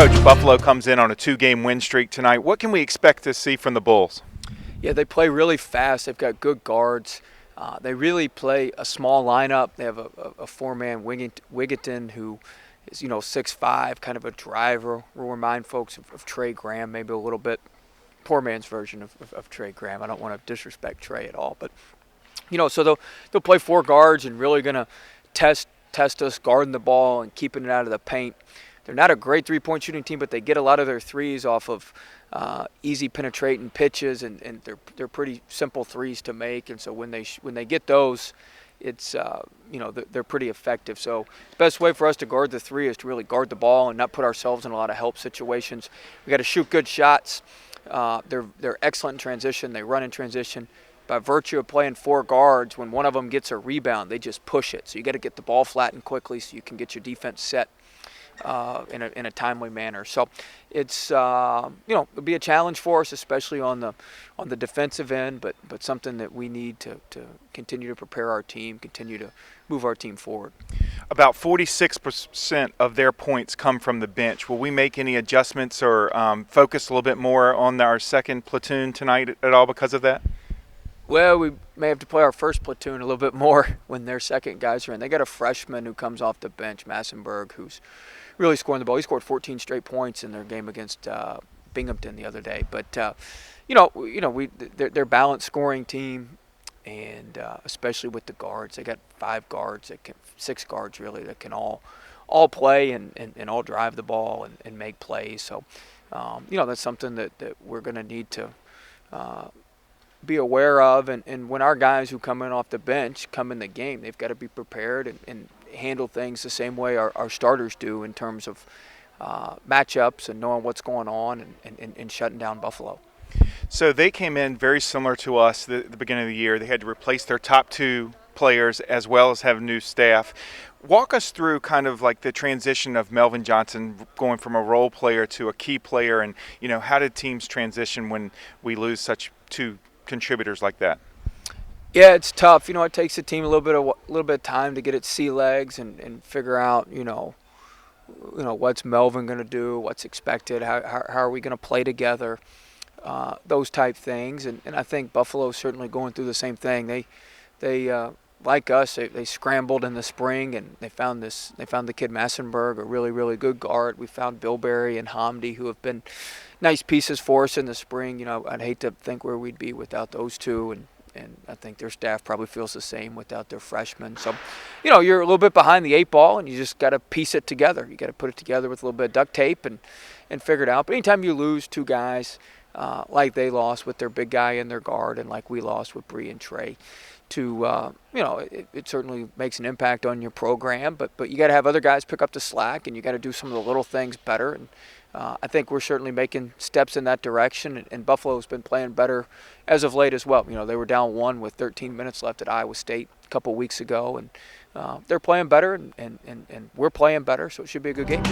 Coach, Buffalo comes in on a 2-game win streak tonight. What can we expect to see from the Bulls? Yeah, they play really fast. They've got good guards. They really play a small lineup. They have a four-man Wigginton who is 6'5", kind of a driver. We'll remind folks of Trey Graham, maybe a little bit poor man's version of Trey Graham. I don't want to disrespect Trey at all, but so they'll play four guards and really going to test us guarding the ball and keeping it out of the paint. They're not a great three-point shooting team, but they get a lot of their threes off of easy penetrating pitches, and they're pretty simple threes to make. And so when they get those, it's they're pretty effective. So the best way for us to guard the three is to really guard the ball and not put ourselves in a lot of help situations. We got to shoot good shots. They're excellent in transition. They run in transition. By virtue of playing four guards, when one of them gets a rebound, they just push it. So you got to get the ball flattened quickly so you can get your defense set in a timely manner. So it's it'll be a challenge for us, especially on the defensive end, but something that we need to continue to prepare our team, continue to move our team forward. About 46% of their points come from the bench. Will we make any adjustments or focus a little bit more on our second platoon tonight at all because of that? Well, we may have to play our first platoon a little bit more when their second guys are in. They got a freshman who comes off the bench, Massenberg, who's really scoring the ball. He scored 14 straight points in their game against Binghamton the other day. But they're a balanced scoring team, and especially with the guards, they got six guards really that can all play and all drive the ball and make plays. So that's something that we're going to need to be aware of, and when our guys who come in off the bench come in the game, they've got to be prepared and handle things the same way our starters do in terms of matchups and knowing what's going on and shutting down Buffalo. So they came in very similar to us at the beginning of the year. They had to replace their top two players as well as have new staff. Walk us through kind of like the transition of Melvin Johnson going from a role player to a key player, and how did teams transition when we lose such two contributors like that? Yeah, it's tough. It takes the team a little bit of time to get its sea legs and figure out what's Melvin going to do, what's expected, how are we going to play together, those type things. And I think Buffalo's certainly going through the same thing. They like us, they scrambled in the spring and they found the kid Massenberg, a really, really good guard. We found Bilberry and Hamdi, who have been nice pieces for us in the spring. I'd hate to think where we'd be without those two, and I think their staff probably feels the same without their freshmen. So, you're a little bit behind the eight ball, and you just got to piece it together. You got to put it together with a little bit of duct tape and figure it out. But anytime you lose two guys, like they lost with their big guy and their guard, and like we lost with Bree and Trey, it certainly makes an impact on your program. But you got to have other guys pick up the slack, and you got to do some of the little things better. And I think we're certainly making steps in that direction, and Buffalo's been playing better as of late as well. They were down 1 with 13 minutes left at Iowa State a couple weeks ago, and they're playing better, and we're playing better, so it should be a good game.